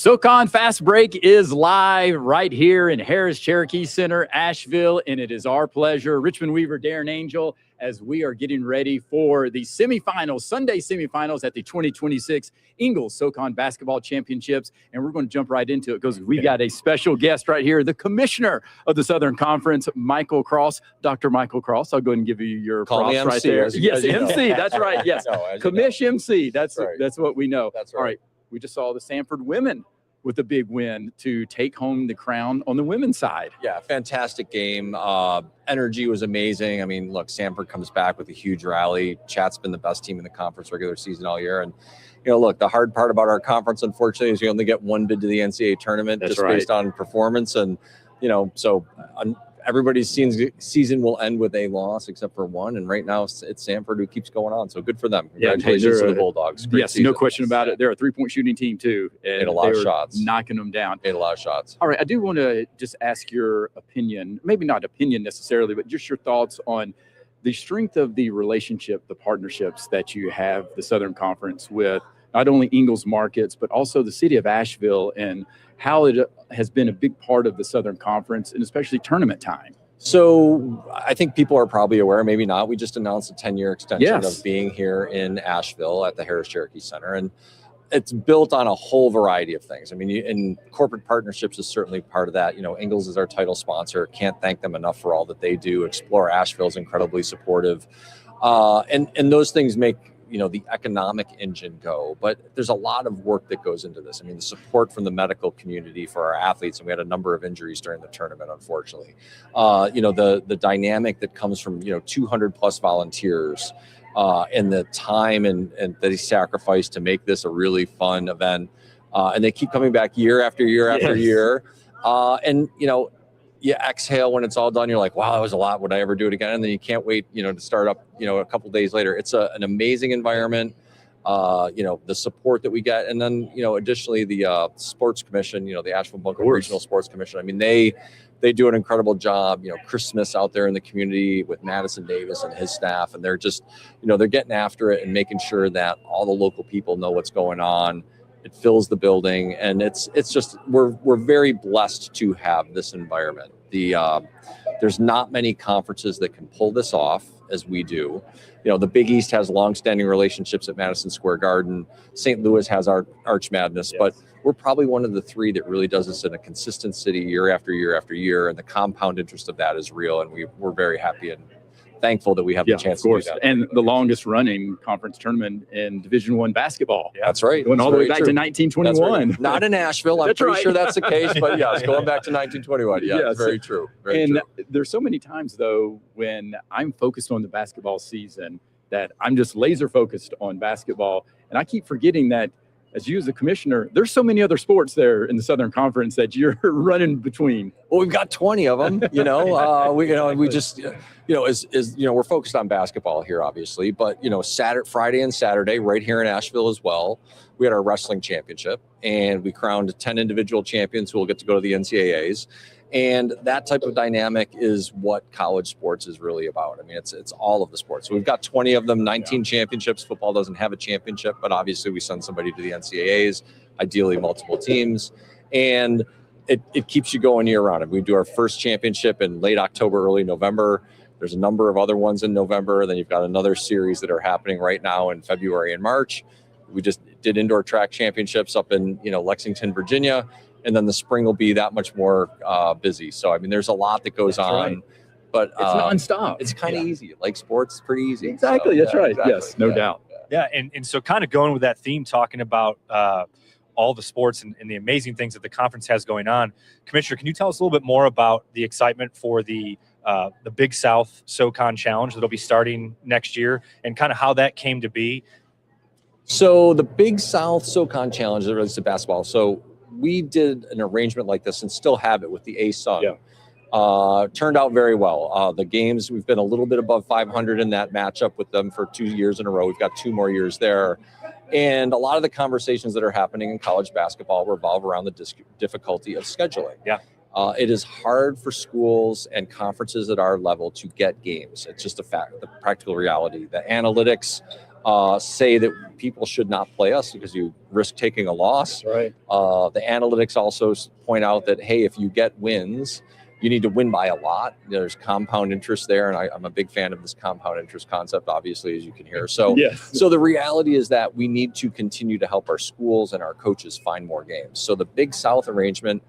SoCon Fast Break is live right here in Harris Cherokee Center, Asheville, and it is our pleasure, Richmond Weaver, Darren Angel, as we are getting ready for the semifinals, Sunday semifinals at the 2026 Ingles SoCon Basketball Championships, and we're going to jump right into it because we got a special guest right here, the commissioner of the Southern Conference, Michael Cross, Dr. Michael Cross. I'll go ahead and give you your props MC, right there. Yes, MC, that's right. Yes, Commish MC. That's what we know. That's right. All right. We just saw the Sanford women with a big win to take home the crown on the women's side. Yeah, fantastic game. Energy was amazing. I mean, look, Sanford comes back with a huge rally. Chat's been the best team in the conference regular season all year. And, look, the hard part about our conference, unfortunately, is you only get one bid to the NCAA tournament based on performance. And, so everybody's season will end with a loss except for one. And right now it's Sanford who keeps going on. So good for them. Congratulations to the Bulldogs. Great season. No question about it. They're a three-point shooting team too. And made a lot of shots. Knocking them down. Made a lot of shots. All right. I do want to just ask your opinion, maybe not opinion necessarily, but just your thoughts on the strength of the relationship, the partnerships that you have the Southern Conference with not only Ingles markets, but also the city of Asheville, and how it has been a big part of the Southern Conference and especially tournament time. So I think people are probably aware, maybe not. We just announced a 10-year extension of being here in Asheville at the Harris Cherokee Center. And it's built on a whole variety of things. I mean, and corporate partnerships is certainly part of that. Ingles is our title sponsor. Can't thank them enough for all that they do. Explore Asheville is incredibly supportive. And those things make the economic engine go, but there's a lot of work that goes into this. I mean, the support from the medical community for our athletes, and we had a number of injuries during the tournament, unfortunately. The dynamic that comes from 200 plus volunteers, and the time and that they sacrifice to make this a really fun event, and they keep coming back year after year after year, you exhale when it's all done. You're like, wow, that was a lot. Would I ever do it again? And then you can't wait, to start up, a couple of days later. It's an amazing environment, the support that we get. And then, additionally, the sports commission, the Asheville Bunker Regional Sports Commission. I mean, they do an incredible job, Chris Smith's out there in the community with Madison Davis and his staff. And they're just, they're getting after it and making sure that all the local people know what's going on. It fills the building, and it's just we're very blessed to have this environment. There's not many conferences that can pull this off as we do. The Big East has longstanding relationships at Madison Square Garden. St. Louis has our Arch Madness, but we're probably one of the three that really does this in a consistent city year after year after year, and the compound interest of that is real, and we're very happy and thankful that we have the chance to do that. And the longest running conference tournament in Division I basketball. Yeah, that's right. Going all the way back to 1921. Right. Not in Asheville. I'm pretty sure that's the case, but yes, going back to 1921. Yeah, yes. Very true. Very true. There's so many times, though, when I'm focused on the basketball season that I'm just laser focused on basketball. And I keep forgetting that as you as a commissioner, there's so many other sports there in the Southern Conference that you're running between. Well, we've got 20 of them, we just, we're focused on basketball here, obviously, but, Friday and Saturday right here in Asheville as well, we had our wrestling championship, and we crowned 10 individual champions who will get to go to the NCAAs. And that type of dynamic is what college sports is really about. I mean, it's all of the sports. So we've got 20 of them, 19 championships. Football doesn't have a championship, but obviously we send somebody to the NCAAs, ideally multiple teams. And it keeps you going year round. We do our first championship in late October, early November. There's a number of other ones in November. Then you've got another series that are happening right now in February and March. We just did indoor track championships up in, Lexington, Virginia. And then the spring will be that much more busy. So, I mean, there's a lot that goes on. Right. But it's nonstop. It's kind of easy. Like sports, it's pretty easy. Exactly. So, that's right. Exactly. Yes, no doubt. Yeah. And so kind of going with that theme, talking about all the sports and the amazing things that the conference has going on. Commissioner, can you tell us a little bit more about the excitement for the Big South SoCon Challenge that'll be starting next year and kind of how that came to be? So the Big South SoCon Challenge that relates to basketball. So we did an arrangement like this and still have it with the A-Sun. Turned out very well. The games, we've been a little bit above 500 in that matchup with them for 2 years in a row. We've got 2 more years there. And a lot of the conversations that are happening in college basketball revolve around the difficulty of scheduling. It is hard for schools and conferences at our level to get games. It's just a fact, the practical reality. The analytics say that people should not play us because you risk taking a loss. Right. The analytics also point out that, hey, if you get wins, you need to win by a lot. There's compound interest there, and I'm a big fan of this compound interest concept, obviously, as you can hear. So, yes. So the reality is that we need to continue to help our schools and our coaches find more games. So the Big South arrangement,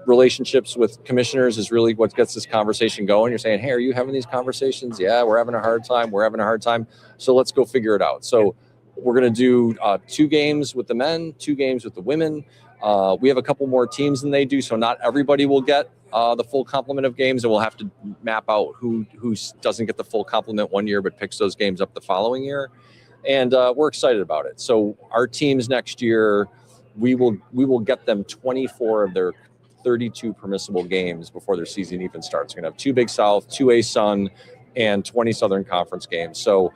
relationships with commissioners is really what gets this conversation going. You're saying, hey, are you having these conversations? Yeah, we're having a hard time. We're having a hard time. So let's go figure it out. So we're going to do 2 games with the men, 2 games with the women. We have a couple more teams than they do, so not everybody will get the full complement of games, and we'll have to map out who doesn't get the full complement one year but picks those games up the following year. And we're excited about it. So our teams next year, we will get them 24 of their 32 permissible games before their season even starts. We're going to have 2 Big South, 2 A-Sun, and 20 Southern Conference games. So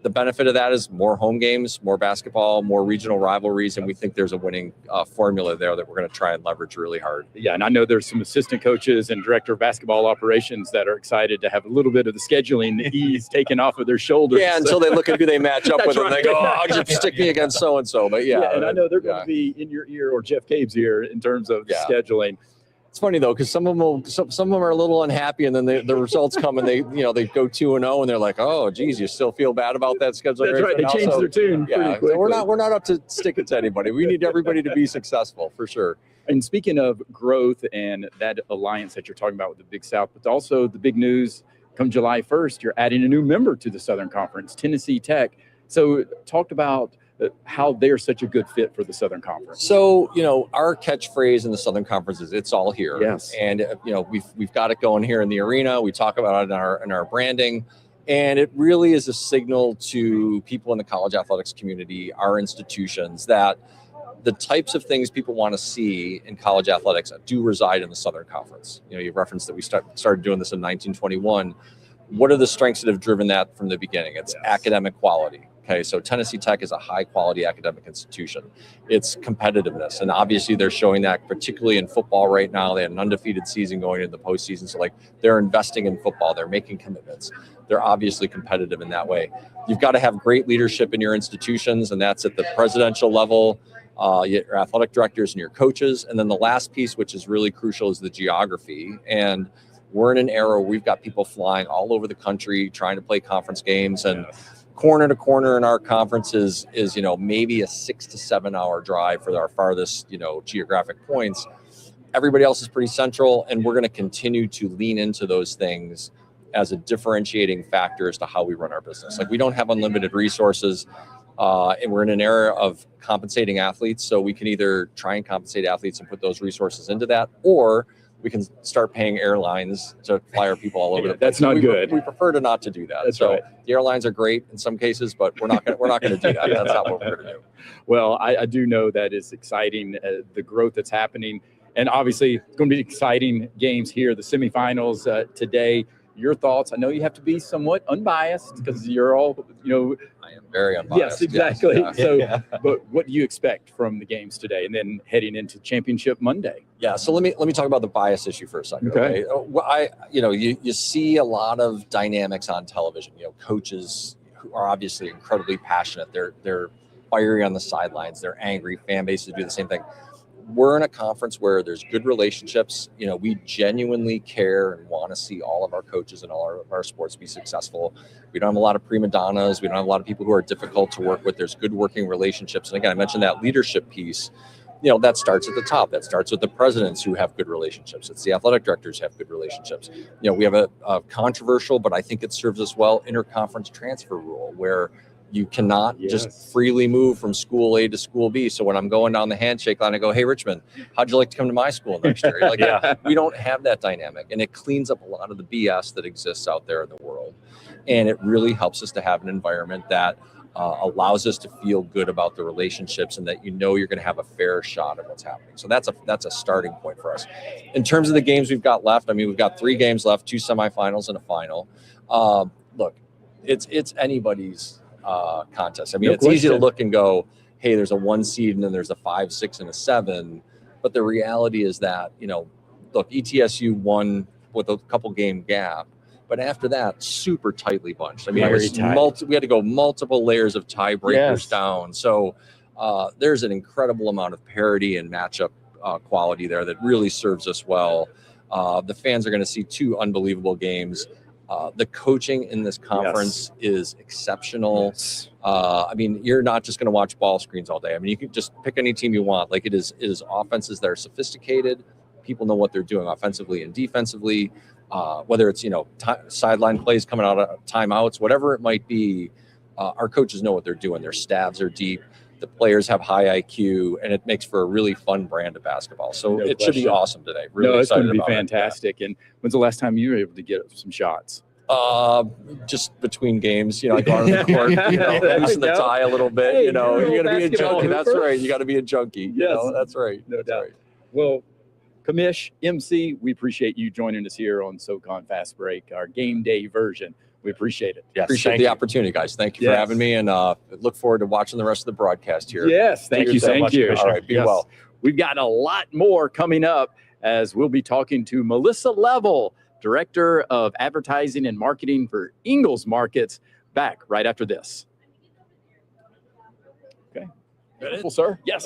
the benefit of that is more home games, more basketball, more regional rivalries, and we think there's a winning formula there that we're going to try and leverage really hard. Yeah, and I know there's some assistant coaches and director of basketball operations that are excited to have a little bit of the scheduling ease taken off of their shoulders. Yeah, until they look at who they match up with, right. and they go, "Oh, just stick me against so and so." But yeah, and I know they're going to be in your ear or Jeff Cabe's ear in terms of scheduling. It's funny though, because some of them are a little unhappy, and then the results come and they go 2-0, and they're like, oh, geez, you still feel bad about that schedule. That's right. They changed their tune. Yeah, pretty we're not up to stick it to anybody. We need everybody to be successful for sure. And speaking of growth and that alliance that you're talking about with the Big South, but also the big news come July 1st, you're adding a new member to the Southern Conference, Tennessee Tech. So talked about how they're such a good fit for the Southern Conference. So, our catchphrase in the Southern Conference is "It's all here." Yes. And we've got it going here in the arena. We talk about it in our branding, and it really is a signal to people in the college athletics community, our institutions, that the types of things people want to see in college athletics do reside in the Southern Conference. You referenced that we started doing this in 1921. What are the strengths that have driven that from the beginning? It's academic quality. Okay, so Tennessee Tech is a high-quality academic institution. It's competitiveness, and obviously they're showing that, particularly in football right now. They had an undefeated season going into the postseason, so they're investing in football. They're making commitments. They're obviously competitive in that way. You've got to have great leadership in your institutions, and that's at the presidential level, your athletic directors and your coaches. And then the last piece, which is really crucial, is the geography. And we're in an era where we've got people flying all over the country trying to play conference games, and corner to corner in our conference is maybe a 6 to 7 hour drive for our farthest geographic points. Everybody else is pretty central, and we're going to continue to lean into those things as a differentiating factor as to how we run our business. We don't have unlimited resources, and we're in an era of compensating athletes, so we can either try and compensate athletes and put those resources into that, or we can start paying airlines to fly our people all over the place. That's not good. We prefer to not to do that. That's right. The airlines are great in some cases, but we're not going to do that. That's not what we're going to do. Well, I do know that it's exciting, the growth that's happening. And obviously, it's going to be exciting games here, the semifinals today. Your thoughts? I know you have to be somewhat unbiased because you're all, I am very unbiased. Yes, exactly. Yes. So, but what do you expect from the games today, and then heading into Championship Monday? Yeah. So let me talk about the bias issue for a second. Okay. You see a lot of dynamics on television. Coaches who are obviously incredibly passionate. They're fiery on the sidelines. They're angry. Fan bases do the same thing. We're in a conference where there's good relationships. We genuinely care and want to see all of our coaches and all of our sports be successful. We don't have a lot of prima donnas. We don't have a lot of people who are difficult to work with. There's good working relationships. And again, I mentioned that leadership piece. That starts at the top. That starts with the presidents who have good relationships. It's the athletic directors who have good relationships. We have a controversial, but I think it serves us well, interconference transfer rule, where you cannot just freely move from school A to school B. So when I'm going down the handshake line, I go, hey, Richmond, how'd you like to come to my school next year? We don't have that dynamic. And it cleans up a lot of the BS that exists out there in the world. And it really helps us to have an environment that allows us to feel good about the relationships, and that you're going to have a fair shot at what's happening. So that's a starting point for us. In terms of the games we've got left, we've got 3 games left, 2 semifinals and a final. Look, it's anybody's contest. It's easy to look and go, hey, there's a 1 seed and then there's a 5, 6, and a 7. But the reality is that, look, ETSU won with a couple game gap, But after that, super tightly bunched. I mean, Very it tight. was we had to go multiple layers of tiebreakers Yes. down. So there's an incredible amount of parity and matchup quality there that really serves us well. The fans are going to see 2 unbelievable games. The coaching in this conference is exceptional. Yes. I mean, you're not just going to watch ball screens all day. I mean, you can just pick any team you want. Like it is offenses that are sophisticated. People know what they're doing offensively and defensively. Whether it's sideline plays coming out of timeouts, whatever it might be, our coaches know what they're doing. Their staffs are deep. The players have high IQ, and it makes for a really fun brand of basketball. So No it should be question. awesome today. Really It's going excited to be about it. fantastic. And when's the last time you were able to get some shots? Just between games, I go out on the court, loosen the tie a little bit. Hey, you got to be a basketball junkie. That's hooper. right. You got to be a junkie. Yes. That's right. No That's doubt. right. Well, Commish, MC, we appreciate you joining us here on SoCon Fast Break, our game day version. We appreciate it. Yes, Appreciate thank the you. opportunity, guys. Thank you for Yes. having me, and look forward to watching the rest of the broadcast here. Yes, thank you. so Thank much, you. Commissioner. All right, be well. We've got a lot more coming up as we'll be talking to Melissa Level, Director of Advertising and Marketing for Ingles Markets, back right after this. Okay. Beautiful, sir. Yes.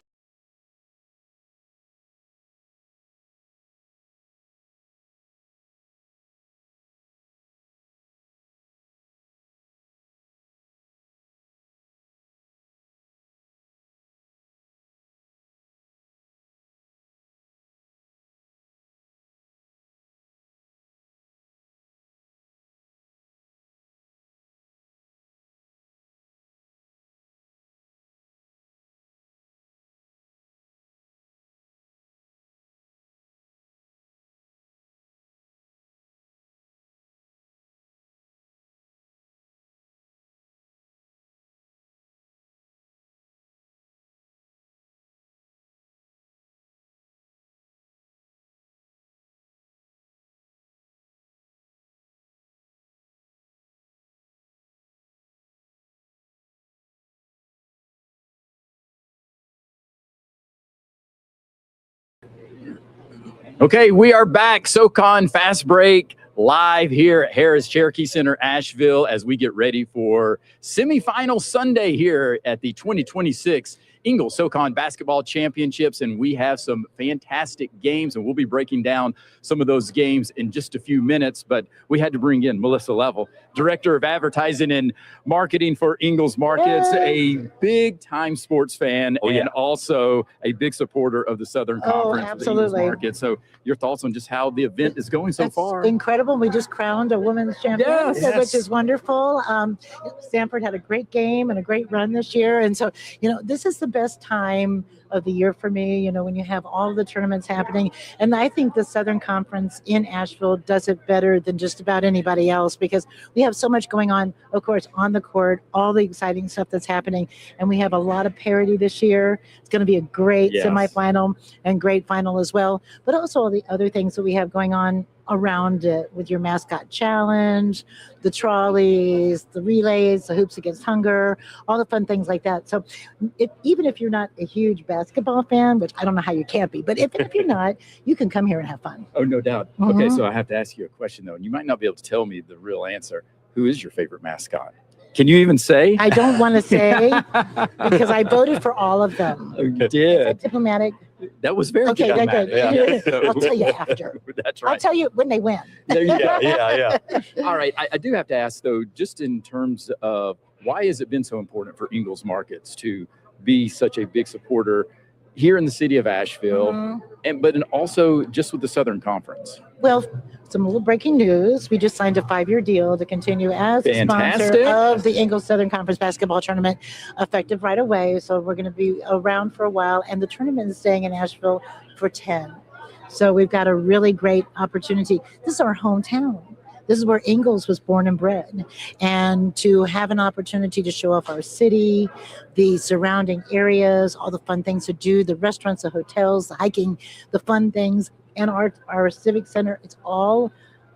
Okay, we are back. SoCon Fast Break live here at Harris Cherokee Center, Asheville, as we get ready for semifinal Sunday here at the 2026 Ingles SoCon Basketball Championships. And we have some fantastic games, and we'll be breaking down some of those games in just a few minutes. But we had to bring in Melissa Level, Director of Advertising and Marketing for Ingles Markets, a big-time sports fan, and also a big supporter of the Southern Conference. Absolutely. Of the Ingles Market. So your thoughts on just how the event is going so That's far? incredible. We just crowned a women's champion, Yes. which is wonderful. Stanford had a great game and a great run this year. And so, this is the best time of the year for me, when you have all the tournaments happening. And I think the Southern Conference in Asheville does it better than just about anybody else because we have so much going on, of course, on the court, all the exciting stuff that's happening. And we have a lot of parity this year. It's going to be a great semifinal and great final as well. But also all the other things that we have going on around it with your mascot challenge, the trolleys, the relays, the hoops against hunger, all the fun things like that. So even if you're not a huge basketball fan, which I don't know how you can't be, but if you're not, you can come here and have fun. Oh, no doubt. Mhm. Okay, so I have to ask you a question, though, and you might not be able to tell me the real answer. Who is your favorite mascot? Can you even say? I don't want to say because I voted for all of them. You Is did. that diplomatic? That was very Okay, diplomatic. good. I'll tell you after. That's I'll right. tell you when they win. There you go. Yeah. All right. I do have to ask, though, just in terms of why has it been so important for Ingles Markets to be such a big supporter here in the city of Asheville, Mhm. but also just with the Southern Conference? Well, some little breaking news. We just signed a 5-year deal to continue as a Fantastic. sponsor of the Ingles Southern Conference Basketball Tournament, effective right away. So we're going to be around for a while. And the tournament is staying in Asheville for 10. So we've got a really great opportunity. This is our hometown. This is where Ingles was born and bred. And to have an opportunity to show off our city, the surrounding areas, all the fun things to do, the restaurants, the hotels, the hiking, the fun things, and our civic center, it's all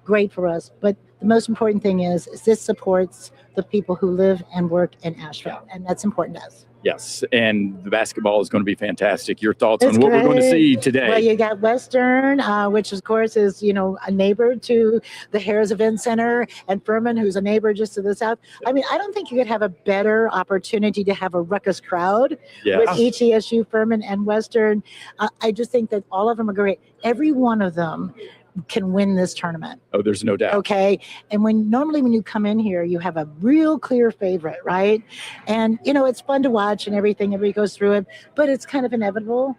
great for us. But the most important thing is this supports the people who live and work in Asheville, and that's important to us. Yes, and the basketball is going to be fantastic. Your thoughts It's on what we're going to great. see today? Well, you got Western, which of course is, a neighbor to the Harris Event Center, and Furman, who's a neighbor just to the south. I mean, I don't think you could have a better opportunity to have a ruckus crowd with ETSU, Furman, and Western. I just think that all of them are great. Every one of them can win this tournament. Oh, there's no doubt. Okay. And normally when you come in here, you have a real clear favorite, right? And, it's fun to watch and everything. Everybody goes through it, but it's kind of inevitable.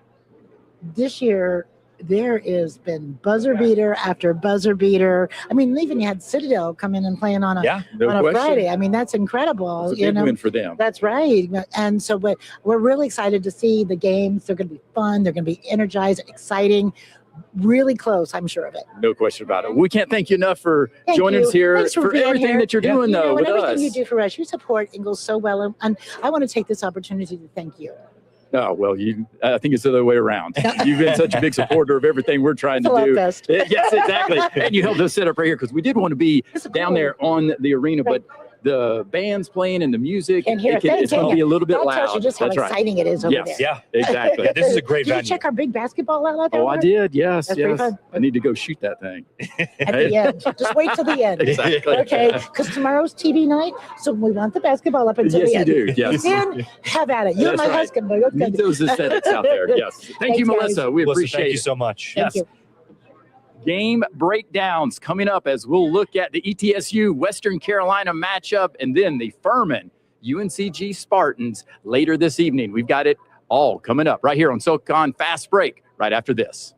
This year, there has been buzzer beater after buzzer beater. I mean, even you had Citadel come in and playing on a Friday. I mean, that's incredible. It's a big win for them. That's right. And so, but we're really excited to see the games. They're going to be fun. They're going to be energized, exciting. Really close, I'm sure of it. No question about it. We can't thank you enough for joining us here. Thanks for everything here. that you're doing, though, with everything us. you do for us. You support Ingles so well, and I want to take this opportunity to thank you. Oh, well, I think it's the other way around. You've been such a big supporter of everything we're trying to do. Fest. Yes, exactly. And you helped us set up right here because we did want to be down there on the arena, but the band's playing and the music, it's going to be a little bit loud. That tells you just how exciting it is over there. Yeah, exactly. This is a great venue. Did you check our big basketball out there? Oh, I did. Yes, That's pretty fun. I need to go shoot that thing. At the end. Just wait till the end. Exactly. Okay, because tomorrow's TV night, so we want the basketball up until the end. Yes, you do. Yes. Then have at it. You and my husband. Need those aesthetics out there. Yes. Thank you, Melissa. We appreciate it. Thank you so much. Thank you. Game breakdowns coming up as we'll look at the ETSU Western Carolina matchup and then the Furman UNCG Spartans later this evening. We've got it all coming up right here on SoCon Fast Break right after this.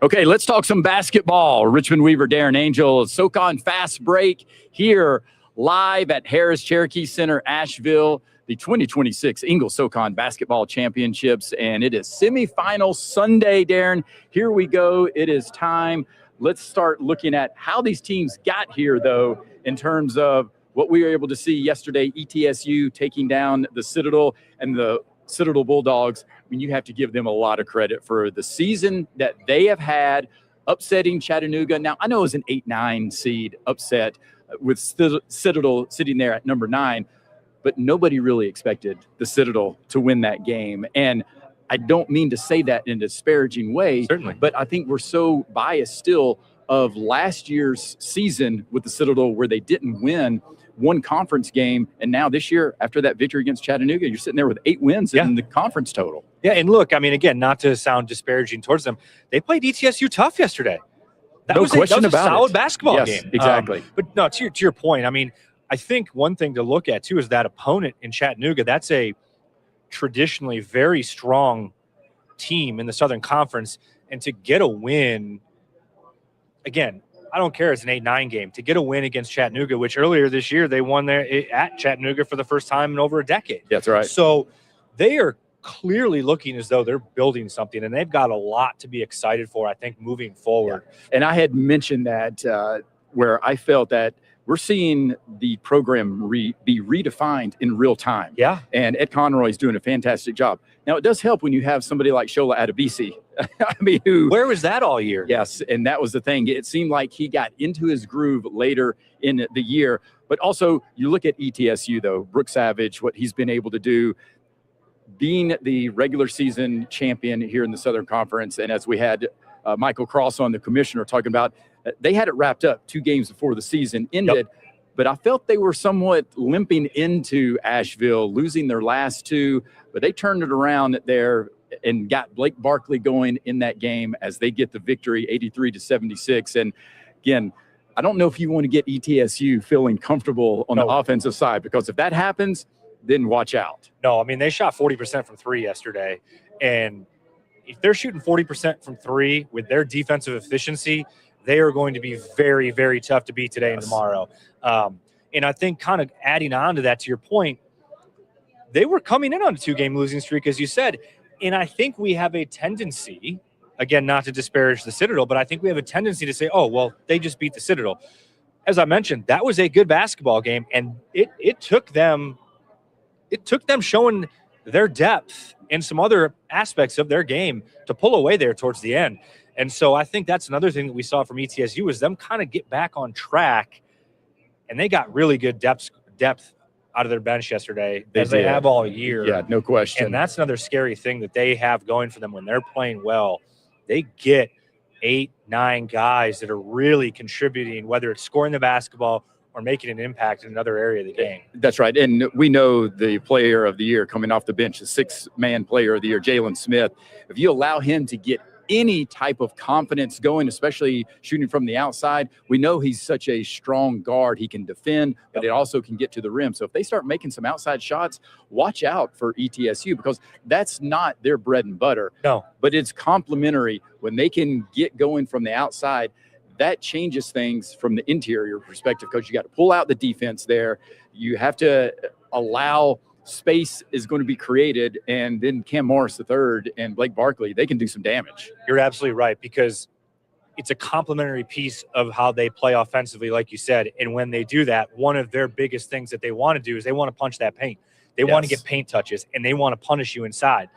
Okay, let's talk some basketball. Richmond Weaver, Darren Angel, SoCon Fast Break here live at Harris Cherokee Center, Asheville, the 2026 Ingles SoCon Basketball Championships, and it is semifinal Sunday, Darren. Here we go. It is time. Let's start looking at how these teams got here, though, in terms of what we were able to see yesterday, ETSU taking down the Citadel and the Citadel Bulldogs. I mean, you have to give them a lot of credit for the season that they have had, upsetting Chattanooga. Now, I know it was an 8-9 seed upset with Citadel sitting there at number 9, but nobody really expected the Citadel to win that game. And I don't mean to say that in a disparaging way, Certainly. but I think we're so biased still of last year's season with the Citadel where they didn't win one conference game, and now this year, after that victory against Chattanooga, you're sitting there with 8 wins in the conference total. Yeah, and look, I mean, again, not to sound disparaging towards them, they played ETSU tough yesterday. That was a solid basketball game. Exactly. But no, to your point, I mean, I think one thing to look at too is that opponent in Chattanooga. That's a traditionally very strong team in the Southern Conference, and to get a win, again, I don't care. It's an 8-9 game. To get a win against Chattanooga, which earlier this year they won there at Chattanooga for the first time in over a decade. That's right. So they are clearly looking as though they're building something, and they've got a lot to be excited for, I think, moving forward. Yeah. And I had mentioned that where I felt that we're seeing the program be redefined in real time. Yeah. And Ed Conroy is doing a fantastic job. Now, it does help when you have somebody like Shola Adebisi. I mean, where was that all year? Yes, and that was the thing. It seemed like he got into his groove later in the year. But also, you look at ETSU, though, Brooke Savage, what he's been able to do, being the regular season champion here in the Southern Conference. And as we had Michael Cross on, the commissioner, talking about, they had it wrapped up 2 games before the season ended. Yep. But I felt they were somewhat limping into Asheville, losing their last 2. But they turned it around there and got Blake Barkley going in that game as they get the victory, 83-76. And again, I don't know if you want to get ETSU feeling comfortable on the offensive side, because if that happens, then watch out. No, I mean, they shot 40% from 3 yesterday. And if they're shooting 40% from 3 with their defensive efficiency, they are going to be very, very tough to beat today and tomorrow. And I think kind of adding on to that, to your point, they were coming in on a 2-game losing streak, as you said. And I think we have a tendency, again, not to disparage the Citadel, but I think we have a tendency to say, oh, well, they just beat the Citadel. As I mentioned, that was a good basketball game, and it took them showing their depth and some other aspects of their game to pull away there towards the end. And so I think that's another thing that we saw from ETSU is them kind of get back on track, and they got really good depth out of their bench yesterday, as they have all year. Yeah, no question. And that's another scary thing that they have going for them when they're playing well. They get 8, 9 guys that are really contributing, whether it's scoring the basketball or making an impact in another area of the game. That's right. And we know the player of the year coming off the bench, the 6-man player of the year, Jalen Smith. If you allow him to get any type of confidence going, especially shooting from the outside, we know he's such a strong guard. He can defend, but it also can get to the rim. So if they start making some outside shots, watch out for ETSU, because that's not their bread and butter. No. But it's complementary. When they can get going from the outside, that changes things from the interior perspective, because you got to pull out the defense there. You have to allow space is going to be created, and then Cam Morris III and Blake Barkley, they can do some damage. You're absolutely right, because it's a complementary piece of how they play offensively, like you said. And when they do that, one of their biggest things that they want to do is they want to punch that paint. They want to get paint touches, and they want to punish you inside.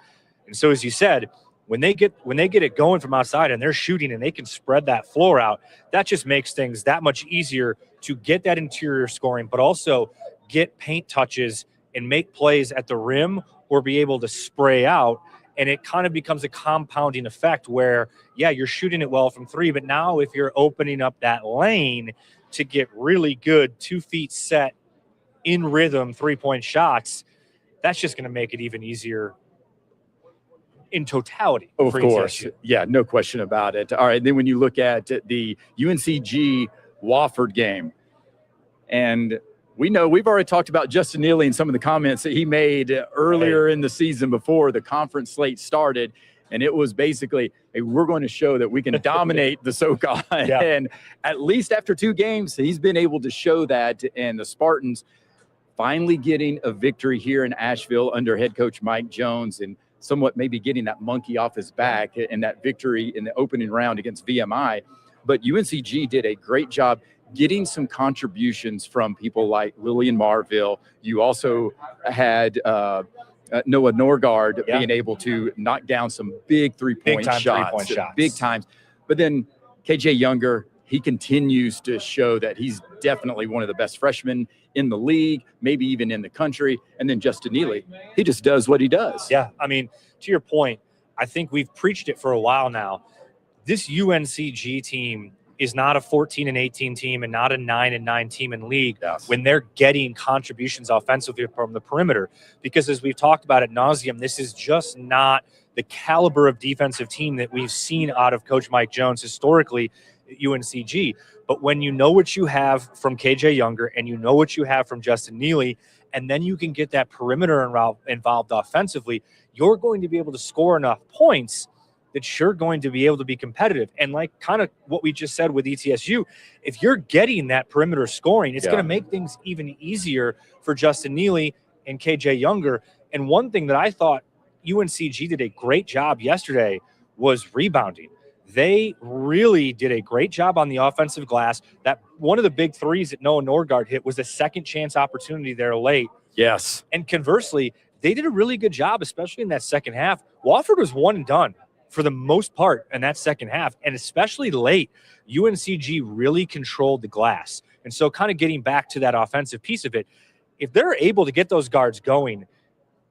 And so, as you said, when they get it going from outside and they're shooting and they can spread that floor out, that just makes things that much easier to get that interior scoring, but also get paint touches and make plays at the rim or be able to spray out. And it kind of becomes a compounding effect where, yeah, you're shooting it well from 3, but now if you're opening up that lane to get really good 2 feet set in rhythm 3-point shots, that's just going to make it even easier in totality. Of course. ETSU. Yeah, no question about it. All right. Then when you look at the UNCG Wofford game, and we know we've already talked about Justin Neely and some of the comments that he made earlier in the season before the conference slate started. And it was basically, hey, we're going to show that we can dominate the SoCon. Yeah. And at least after 2 games, he's been able to show that. And the Spartans finally getting a victory here in Asheville under head coach Mike Jones, and somewhat maybe getting that monkey off his back in that victory in the opening round against VMI. But UNCG did a great job getting some contributions from people like Lillian Marville. You also had Noah Norgard being able to knock down some big three-point shots. Big times. But then KJ Younger, he continues to show that he's definitely one of the best freshmen in the league, maybe even in the country. And then Justin Neely, he just does what he does. Yeah, I mean, to your point, I think we've preached it for a while now. This UNCG team is not a 14-18 team and not a 9-9 team in league when they're getting contributions offensively from the perimeter. Because as we've talked about ad nauseum, this is just not the caliber of defensive team that we've seen out of Coach Mike Jones historically at UNCG. But when you know what you have from KJ Younger and you know what you have from Justin Neely, and then you can get that perimeter involved offensively, you're going to be able to score enough points that you're going to be able to be competitive. And like kind of what we just said with ETSU, if you're getting that perimeter scoring, it's going to make things even easier for Justin Neely and KJ Younger. And one thing that I thought UNCG did a great job yesterday was rebounding. They really did a great job on the offensive glass. That one of the big threes that Noah Norgard hit was a second chance opportunity there late. Yes. And conversely, they did a really good job, especially in that second half. Wofford was one and done for the most part in that second half, and especially late, UNCG really controlled the glass. And so kind of getting back to that offensive piece of it, if they're able to get those guards going,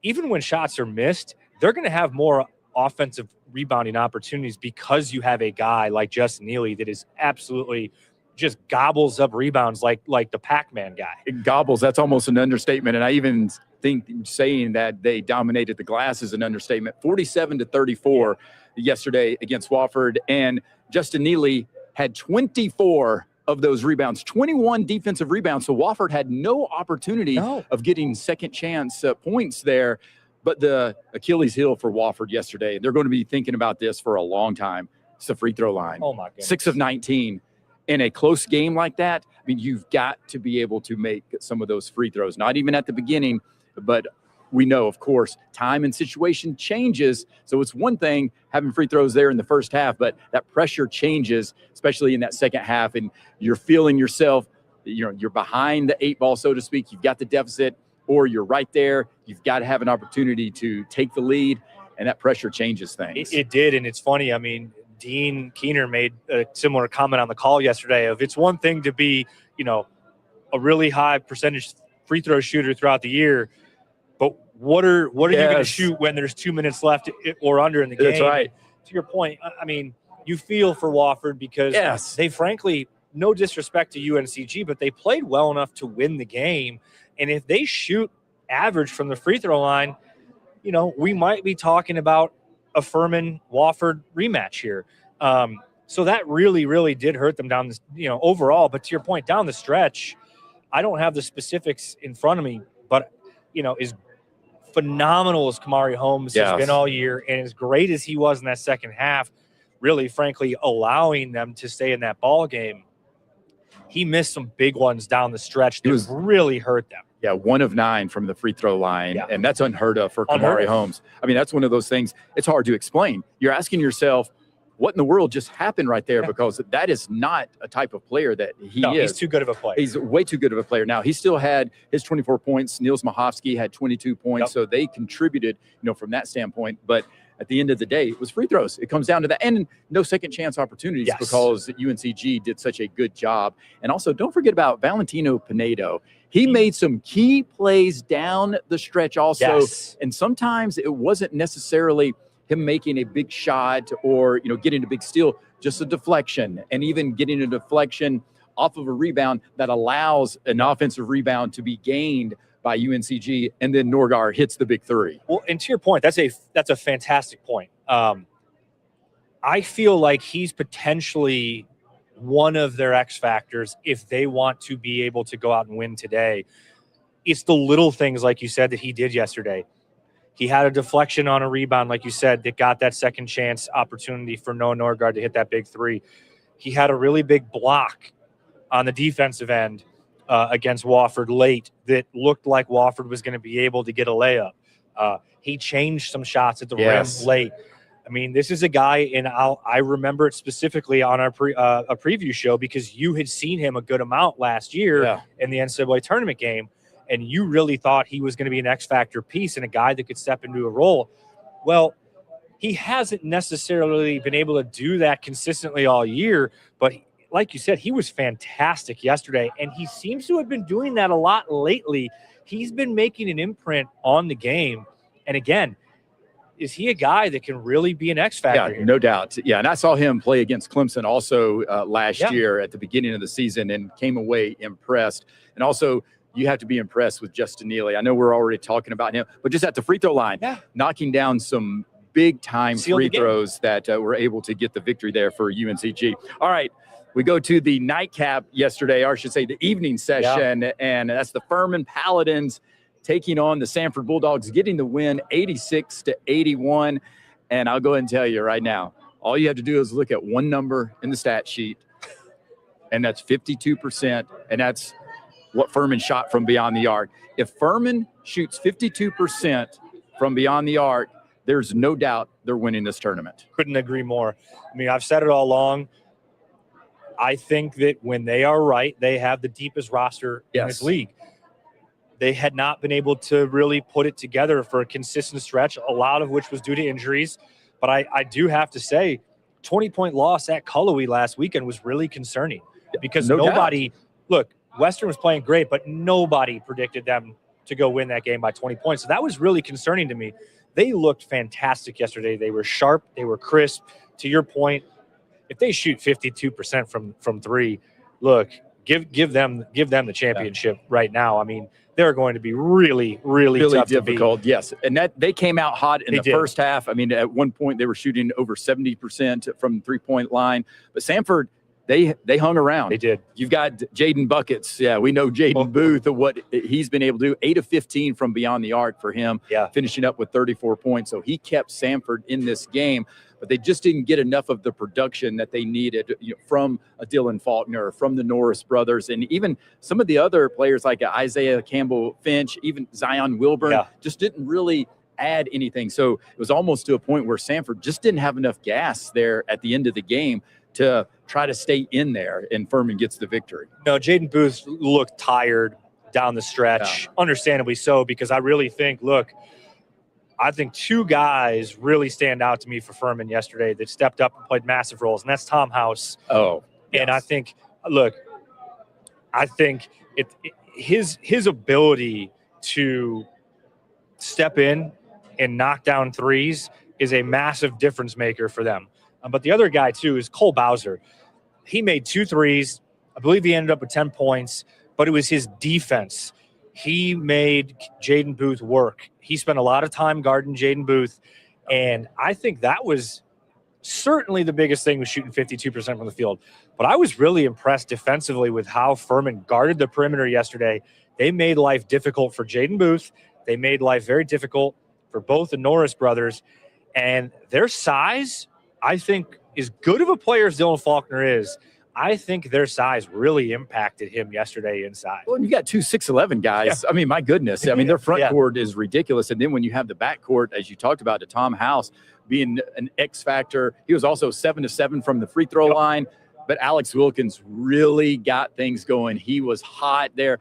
even when shots are missed, they're going to have more offensive rebounding opportunities because you have a guy like Justin Neely that is absolutely just gobbles up rebounds like the Pac-Man guy. It gobbles, that's almost an understatement. And I even think saying that they dominated the glass is an understatement. 47-34 yesterday against Wofford. And Justin Neely had 24 of those rebounds, 21 defensive rebounds. So Wofford had no opportunity of getting second chance points there. But the Achilles heel for Wofford yesterday, they're going to be thinking about this for a long time. It's the free throw line. Oh, my goodness. 6 of 19. in a close game like that, I mean, you've got to be able to make some of those free throws, not even at the beginning, but we know, of course, time and situation changes. So it's one thing having free throws there in the first half, but that pressure changes, especially in that second half, and you're feeling yourself, you're behind the 8 ball, so to speak. You've got the deficit, or you're right there. You've got to have an opportunity to take the lead, and that pressure changes things. It did, and it's funny. I mean, Dean Keener made a similar comment on the call yesterday of it's one thing to be, a really high percentage free throw shooter throughout the year, but what are you going to shoot when there's 2 minutes left or under in the game? That's right. To your point, I mean, you feel for Wofford because they frankly, no disrespect to UNCG, but they played well enough to win the game. And if they shoot average from the free throw line, we might be talking about a Furman-Wofford rematch here. So that really, really did hurt them down this, overall. But to your point, down the stretch, I don't have the specifics in front of me, but, as phenomenal as Kamari Holmes has been all year, and as great as he was in that second half, really, frankly, allowing them to stay in that ball game, he missed some big ones down the stretch that really hurt them. Yeah, 1 of 9 from the free throw line, and that's unheard of for Kamari Holmes. I mean, that's one of those things, it's hard to explain. You're asking yourself, what in the world just happened right there? Because that is not a type of player that he is. He's too good of a player. He's way too good of a player. Now, he still had his 24 points. Niels Mahovsky had 22 points, so they contributed, from that standpoint. But at the end of the day, it was free throws. It comes down to that. And no second chance opportunities because UNCG did such a good job. And also, don't forget about Valentino Pinedo. He made some key plays down the stretch also. And sometimes it wasn't necessarily him making a big shot or, getting a big steal, just a deflection, and even getting a deflection off of a rebound that allows an offensive rebound to be gained by UNCG, and then Norgar hits the big 3. Well, and to your point, that's a fantastic point. I feel like he's potentially one of their X factors if they want to be able to go out and win today. It's the little things, like you said, that he did yesterday. He had a deflection on a rebound, like you said, that got that second chance opportunity for Noah Norgard to hit that big 3. He had a really big block on the defensive end against Wofford late that looked like Wofford was going to be able to get a layup. He changed some shots at the rim late. I mean, this is a guy, and I remember it specifically on our a preview show because you had seen him a good amount last year in the NCAA tournament game, and you really thought he was going to be an X-factor piece and a guy that could step into a role. Well, he hasn't necessarily been able to do that consistently all year, but like you said, he was fantastic yesterday, and he seems to have been doing that a lot lately. He's been making an imprint on the game, and again, is he a guy that can really be an X factor? Yeah, no doubt. Yeah, and I saw him play against Clemson also last year at the beginning of the season and came away impressed. And also, you have to be impressed with Justin Neely. I know we're already talking about him, but just at the free throw line, knocking down some big-time free throws that were able to get the victory there for UNCG. All right, we go to the nightcap yesterday, or I should say the evening session, and that's the Furman Paladins taking on the Sanford Bulldogs, getting the win 86-81. And I'll go ahead and tell you right now, all you have to do is look at one number in the stat sheet, and that's 52%, and that's what Furman shot from beyond the arc. If Furman shoots 52% from beyond the arc, there's no doubt they're winning this tournament. Couldn't agree more. I mean, I've said it all along. I think that when they are right, they have the deepest roster in this league. They had not been able to really put it together for a consistent stretch, a lot of which was due to injuries. But I do have to say, 20-point loss at Cullowhee last weekend was really concerning because nobody – look, Western was playing great, but nobody predicted them to go win that game by 20 points. So that was really concerning to me. They looked fantastic yesterday. They were sharp. They were crisp. To your point, if they shoot 52% from three, look, give them the championship right now. I mean, they're going to be really, really tough difficult. To beat. Yes, and that they came out hot in the first half. I mean, at one point they were shooting over 70% from the 3-point line, but Sanford, they hung around. They did. You've got Jaden Buckets. Yeah, we know Jaden Booth of what he's been able to do. 8 of 15 from beyond the arc for him. Yeah, finishing up with 34 points. So he kept Sanford in this game. but they just didn't get enough of the production that they needed, from a Dylan Faulkner, from the Norris brothers, and even some of the other players like Isaiah Campbell Finch, even Zion Wilburn, just didn't really add anything. So it was almost to a point where Samford just didn't have enough gas there at the end of the game to try to stay in there, and Furman gets the victory. No, Jaden Booth looked tired down the stretch, understandably so, because I really think, I think two guys really stand out to me for Furman yesterday that stepped up and played massive roles, and that's Tom House. And I think, his ability to step in and knock down threes is a massive difference maker for them. But the other guy, too, is Cole Bowser. He made 2 threes. I believe he ended up with 10 points, but it was his defense. He made Jaden Booth work. He spent a lot of time guarding Jaden Booth, and I think that was certainly the biggest thing, was shooting 52% from the field. But I was really impressed defensively with how Furman guarded the perimeter yesterday. They made life difficult for Jaden Booth. They made life very difficult for both the Norris brothers, and their size, I think, as good of a player as Dylan Faulkner is, I think their size really impacted him yesterday inside. Well, you got 2 6'11" guys. I mean, my goodness. I mean, their front court is ridiculous. And then when you have the back court, as you talked about, to Tom House being an X factor, he was also 7 of 7 from the free throw line. But Alex Wilkins really got things going. He was hot there,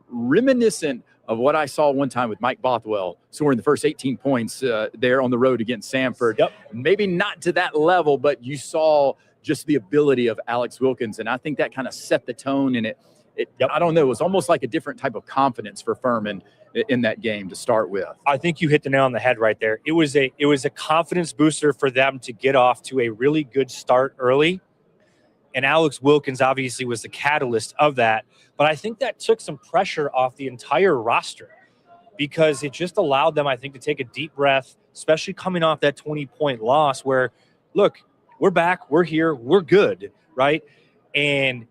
reminiscent of what I saw one time with Mike Bothwell scoring the first 18 points there on the road against Samford. Maybe not to that level, but you saw just the ability of Alex Wilkins, and I think that kind of set the tone. And I don't know, it was almost like a different type of confidence for Furman in that game to start with. I think you hit the nail on the head right there. It was a confidence booster for them to get off to a really good start early. And Alex Wilkins obviously was the catalyst of that. But I think that took some pressure off the entire roster, because it just allowed them, I think, to take a deep breath, especially coming off that 20-point loss where, look, we're back, we're here, we're good, right? And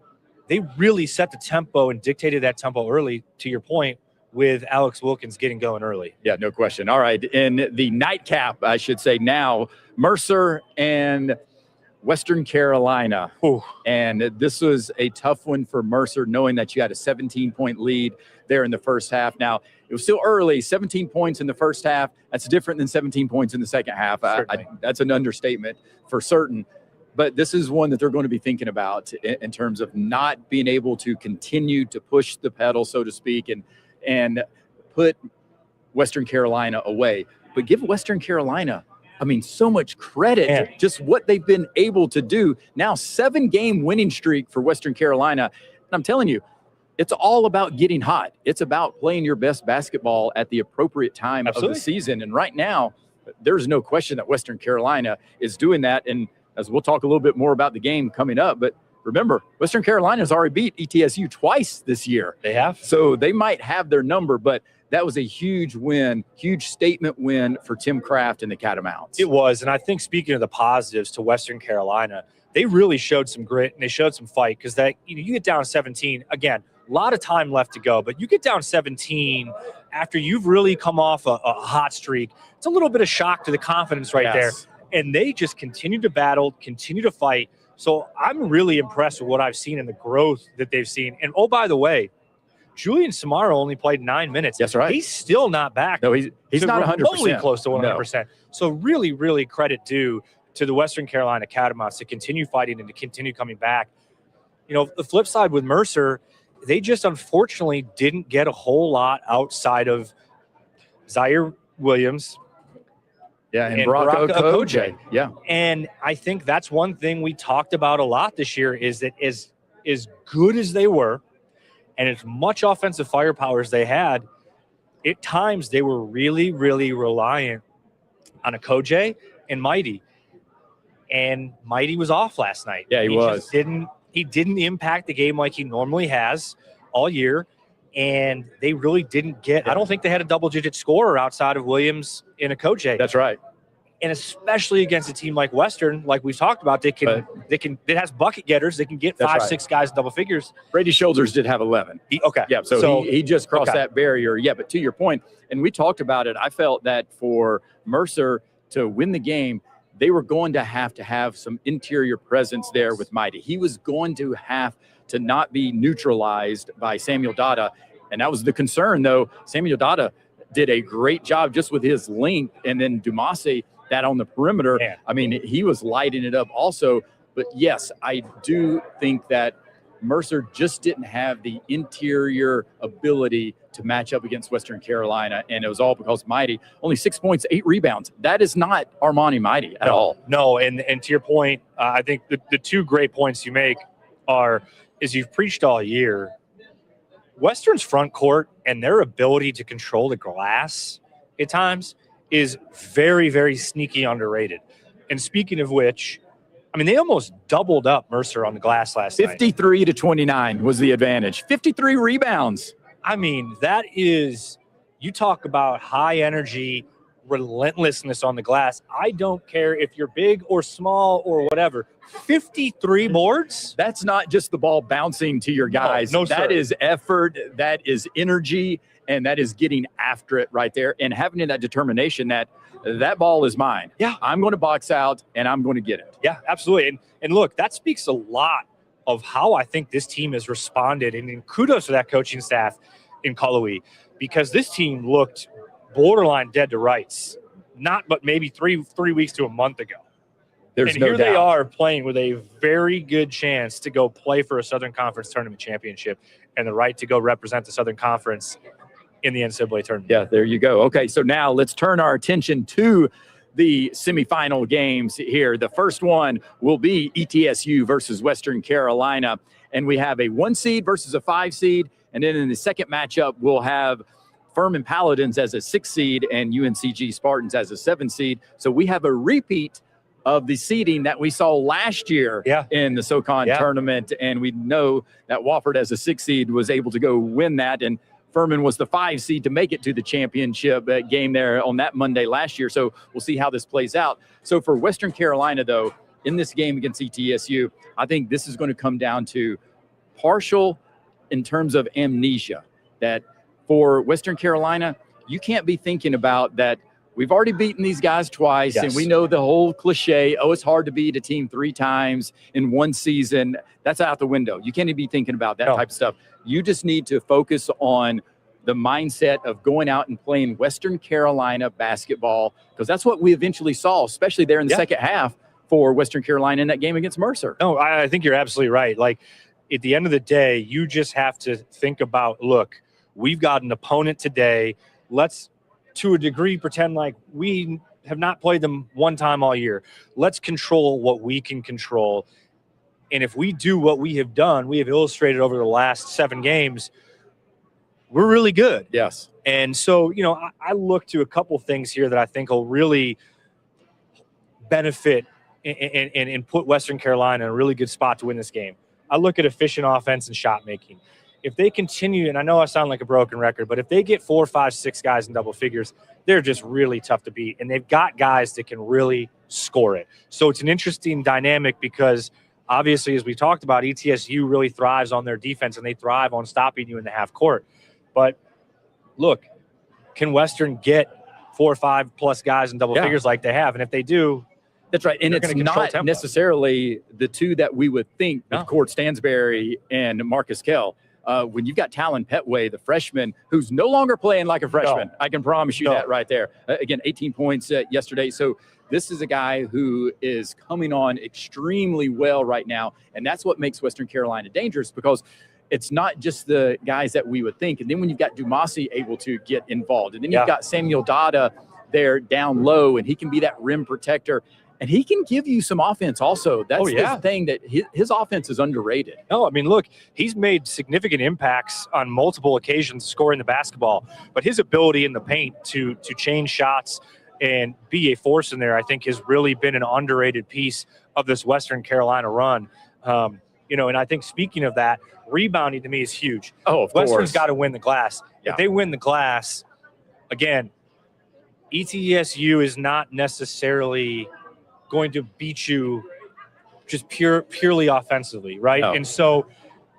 they really set the tempo and dictated that tempo early, to your point, with Alex Wilkins getting going early. Yeah, no question. All right, in the nightcap, I should say now, Mercer and Western Carolina. And this was a tough one for Mercer, knowing that you had a 17-point lead there in the first half. Now, it was still early, 17 points in the first half. That's different than 17 points in the second half. That's an understatement for certain. But this is one that they're going to be thinking about in terms of not being able to continue to push the pedal, so to speak, and put Western Carolina away. But give Western Carolina, I mean, so much credit, just what they've been able to do. Now, 7-game winning streak for Western Carolina. And I'm telling you, it's all about getting hot. It's about playing your best basketball at the appropriate time of the season. And right now, there's no question that Western Carolina is doing that. And as we'll talk a little bit more about the game coming up, but remember, Western Carolina has already beat ETSU twice this year. They have. So they might have their number, but that was a huge win, huge statement win for Tim Kraft and the Catamounts. It was. And I think, speaking of the positives to Western Carolina, they really showed some grit and they showed some fight, because that, you get down 17, again, a lot of time left to go, but you get down 17 after you've really come off a hot streak. It's a little bit of shock to the confidence right there. And they just continue to battle, continue to fight. So I'm really impressed with what I've seen and the growth that they've seen. And oh, by the way, Julian Samara only played 9 minutes. That's right. He's still not back. No, he's not 100%. Remotely close to 100%. No. So really, really credit due to the Western Carolina Catamounts to continue fighting and to continue coming back. The flip side with Mercer, they just unfortunately didn't get a whole lot outside of Zaire Williams. Yeah, and Baraka Okoje. Yeah. And I think that's one thing we talked about a lot this year, is that as good as they were and as much offensive firepower as they had, at times they were really, really reliant on Okoje and Mighty. And Mighty was off last night. Yeah, he was. He didn't impact the game like he normally has all year. And they really didn't get – I don't think they had a double-digit scorer outside of Williams and Okoje. That's right. And especially against a team like Western, like we've talked about, it has bucket getters. They can get 5-6 guys in double figures. Brady Shoulders did have 11. So he just crossed that barrier. Yeah, but to your point, and we talked about it, I felt that for Mercer to win the game, they were going to have some interior presence there with Mighty. He was going to have to not be neutralized by Samuel Dada. And that was the concern, though. Samuel Dada did a great job just with his length. And then Dumasi, that on the perimeter, Man. I mean, he was lighting it up also. But yes, I do think that Mercer just didn't have the interior ability to match up against Western Carolina, and it was all because Mighty, only 6 points, 8 rebounds. That is not Armani Mighty at all. No, and to your point, I think the two great points you make are, as you've preached all year, Western's front court and their ability to control the glass at times is very, very sneaky underrated. And speaking of which, I mean, they almost doubled up Mercer on the glass last night. 53 to 29 was the advantage. 53 rebounds. I mean, that is, you talk about high energy, relentlessness on the glass. I don't care if you're big or small or whatever. 53 boards? That's not just the ball bouncing to your guys. No, that sir. is effort, that is energy, and that is getting after it right there and having that determination that that ball is mine. Yeah. I'm going to box out and I'm going to get it. Yeah, absolutely. And look, that speaks a lot of how I think this team has responded. And kudos to that coaching staff in Cullowhee, because this team looked borderline dead to rights, not but maybe three weeks to a month ago. There's and no here doubt. they are playing with a very good chance to go play for a Southern Conference tournament championship and the right to go represent the Southern Conference in the NCAA tournament. Yeah, there you go. Okay, so now let's turn our attention to the semifinal games here. The first one will be ETSU versus Western Carolina, and we have a 1 seed versus a 5 seed, and then in the second matchup, we'll have Furman Paladins as a 6 seed and UNCG Spartans as a 7 seed. So we have a repeat of the seeding that we saw last year in the SoCon tournament, and we know that Wofford as a 6 seed was able to go win that, and Furman was the 5 seed to make it to the championship game there on that Monday last year. So we'll see how this plays out. So for Western Carolina, though, in this game against ETSU, I think this is going to come down to partial in terms of amnesia. That for Western Carolina, you can't be thinking about that. We've already beaten these guys twice, and we know the whole cliche, oh, it's hard to beat a team 3 times in one season. That's out the window. You can't even be thinking about that type of stuff. You just need to focus on the mindset of going out and playing Western Carolina basketball, because that's what we eventually saw, especially there in the second half for Western Carolina in that game against Mercer. No, I think you're absolutely right. Like, at the end of the day, you just have to think about, look, we've got an opponent today. Let's, to a degree, pretend like we have not played them one time all year. Let's control what we can control. And if we do what we have done, we have illustrated over the last 7 games, we're really good. Yes. And so, you know, I look to a couple things here that I think will really benefit and put Western Carolina in a really good spot to win this game. I look at efficient offense and shot making. If they continue, and I know I sound like a broken record, but if they get 4, 5, 6 guys in double figures, they're just really tough to beat. And they've got guys that can really score it. So it's an interesting dynamic because obviously, as we talked about, ETSU really thrives on their defense and they thrive on stopping you in the half court. But look, can Western get 4 or 5 plus guys in double figures like they have? And if they do, that's right. And it's not necessarily the 2 that we would think with Cord Stansberry and Marcus Kell. When you've got Talon Petway, the freshman, who's no longer playing like a freshman, I can promise you that right there. Again, 18 points yesterday. So this is a guy who is coming on extremely well right now. And that's what makes Western Carolina dangerous, because it's not just the guys that we would think. And then when you've got Dumasi able to get involved, and then you've got Samuel Dada there down low, and he can be that rim protector. And he can give you some offense also. That's the thing, that his offense is underrated. No, I mean, look, he's made significant impacts on multiple occasions scoring the basketball. But his ability in the paint to change shots and be a force in there, I think, has really been an underrated piece of this Western Carolina run. You know, and I think speaking of that, rebounding to me is huge. Oh, of course. Western's got to win the glass. If they win the glass, again, ETSU is not necessarily going to beat you just purely offensively, right? No. And so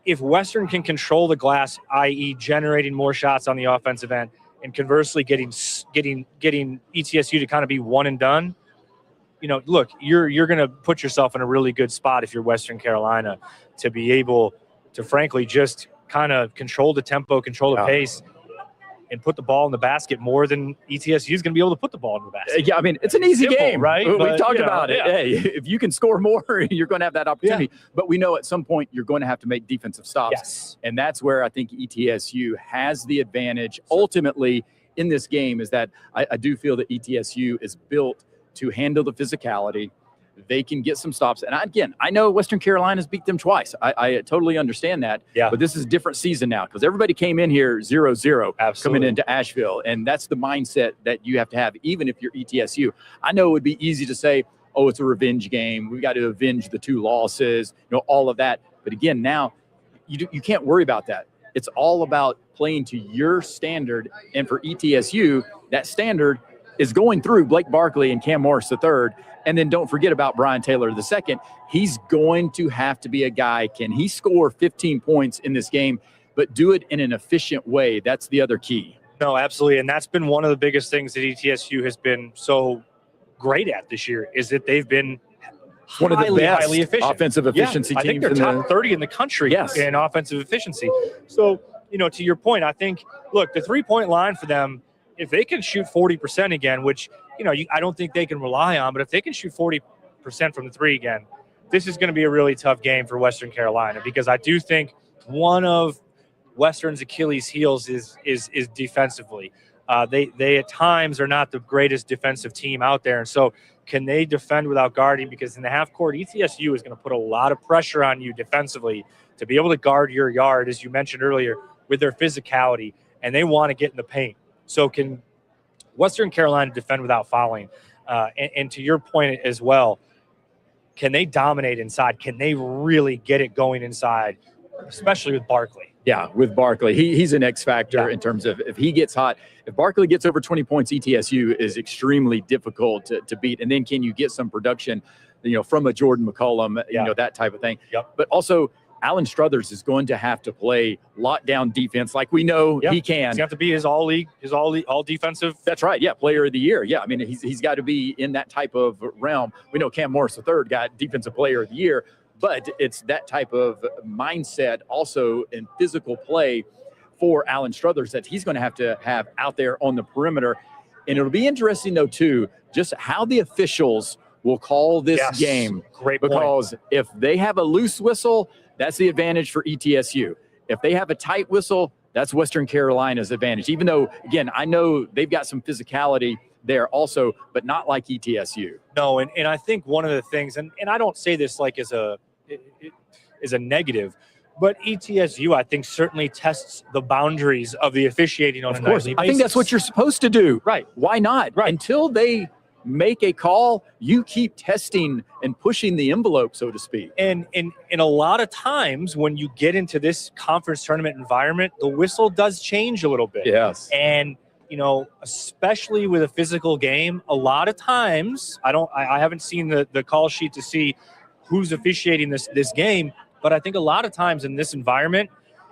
if Western can control the glass, i.e. generating more shots on the offensive end, and conversely getting ETSU to kind of be one and done, look, you're going to put yourself in a really good spot if you're Western Carolina to be able to, frankly, just kind of control the tempo, control the pace, and put the ball in the basket more than ETSU is going to be able to put the ball in the basket. Yeah, I mean, it's an easy game, right? We've talked about it. Hey, if you can score more, you're going to have that opportunity. Yeah. But we know at some point you're going to have to make defensive stops. Yes. And that's where I think ETSU has the advantage ultimately in this game, is that I do feel that ETSU is built to handle the physicality. They can get some stops. And I know Western Carolina's beat them twice. I totally understand that. Yeah. But this is a different season now because everybody came in here 0-0 coming into Asheville. And that's the mindset that you have to have, even if you're ETSU. I know it would be easy to say, oh, it's a revenge game. We got to avenge the 2 losses, all of that. But again, now you can't worry about that. It's all about playing to your standard. And for ETSU, that standard is going through Blake Barkley and Cam Morris III. And then don't forget about Brian Taylor II. He's going to have to be a guy. Can he score 15 points in this game, but do it in an efficient way? That's the other key. No, absolutely. And that's been one of the biggest things that ETSU has been so great at this year, is that they've been one of the best highly efficient offensive efficiency teams. I think they're top 30 in the country in offensive efficiency. So, to your point, I think, look, the 3-point line for them, if they can shoot 40% again, which, I don't think they can rely on, but if they can shoot 40% from the 3 again, this is going to be a really tough game for Western Carolina, because I do think one of Western's Achilles' heels is defensively. They at times are not the greatest defensive team out there. And so can they defend without guarding? Because in the half court, ETSU is going to put a lot of pressure on you defensively to be able to guard your yard, as you mentioned earlier, with their physicality, and they want to get in the paint. So can Western Carolina defend without fouling? And to your point as well, can they dominate inside? Can they really get it going inside, especially with Barkley? Yeah, with Barkley. He's an X factor in terms of if he gets hot. If Barkley gets over 20 points, ETSU is extremely difficult to beat. And then can you get some production, from a Jordan McCollum, that type of thing. Yep. But also, Alan Struthers is going to have to play lockdown defense like we know he can. He's going to have to be his all defensive. That's right. Yeah, player of the year. Yeah, I mean, he's got to be in that type of realm. We know Cam Morris III got defensive player of the year, but it's that type of mindset also in physical play for Alan Struthers that he's going to have out there on the perimeter. And it'll be interesting, though, too, just how the officials will call this game. Great point. Because if they have a loose whistle, that's the advantage for ETSU. If they have a tight whistle, that's Western Carolina's advantage. Even though, again, I know they've got some physicality there also, but not like ETSU. No, and I think one of the things, and I don't say this like as a negative, but ETSU, I think, certainly tests the boundaries of the officiating on a nightly basis. I think that's what you're supposed to do. Right. Why not? Right. Until they make a call, you keep testing and pushing the envelope, so to speak. And a lot of times when you get into this conference tournament environment, the whistle does change a little bit. Yes. And especially with a physical game, a lot of times I haven't seen the call sheet to see who's officiating this game, but I think a lot of times in this environment,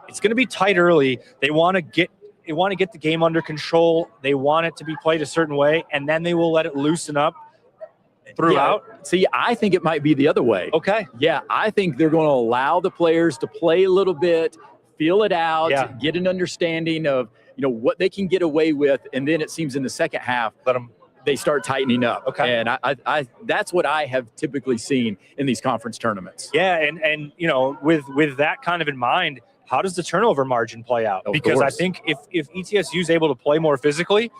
it's going to be tight early. They want to get the game under control. They want it to be played a certain way, and then they will let it loosen up throughout. Yeah. See, I think it might be the other way. Okay. Yeah, I think they're going to allow the players to play a little bit, feel it out, get an understanding of what they can get away with, and then it seems in the second half they start tightening up. Okay. And I that's what I have typically seen in these conference tournaments. Yeah, and with that kind of in mind, how does the turnover margin play out? Because I think if ETSU is able to play more physically,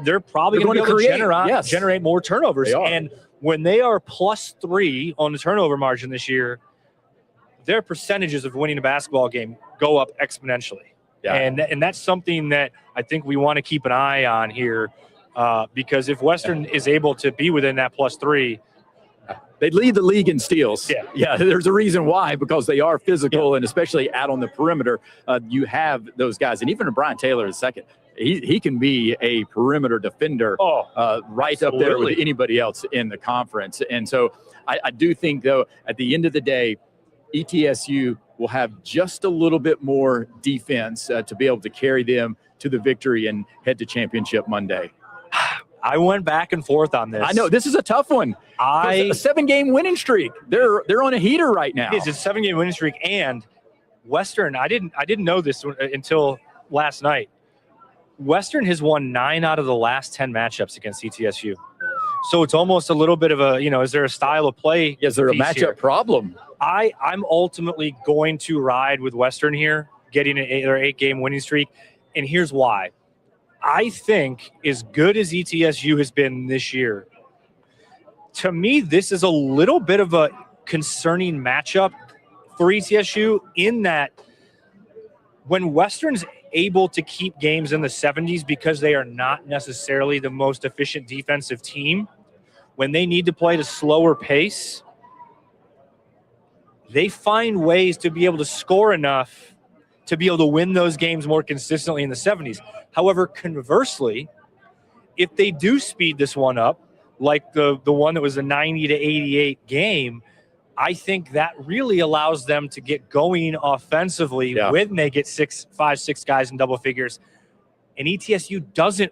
they're probably going to generate more turnovers. And when they are +3 on the turnover margin this year, their percentages of winning a basketball game go up exponentially. Yeah. And that's something that I think we want to keep an eye on here, because if Western is able to be within that +3, they lead the league in steals. Yeah. There's a reason why, because they are physical, and especially out on the perimeter, you have those guys. And even Brian Taylor II, he can be a perimeter defender right up there with anybody else in the conference. And so I do think, though, at the end of the day, ETSU will have just a little bit more defense to be able to carry them to the victory and head to championship Monday. I went back and forth on this. I know this is a tough one. A 7-game winning streak. They're on a heater right now. It's a 7-game winning streak, and Western. I didn't know this until last night. Western has won 9 out of the last 10 matchups against ETSU. So it's almost a little bit of a, is there a style of play? Is there a matchup problem? I'm ultimately going to ride with Western here, getting their 8-game winning streak. And here's why. I think as good as ETSU has been this year, to me, this is a little bit of a concerning matchup for ETSU in that when Western's able to keep games in the 70s because they are not necessarily the most efficient defensive team, when they need to play at a slower pace, they find ways to be able to score enough to be able to win those games more consistently in the 70s. However, conversely, if they do speed this one up, like the one that was a 90 to 88 game, I think that really allows them to get going offensively when they get 5, 6 guys in double figures. And ETSU doesn't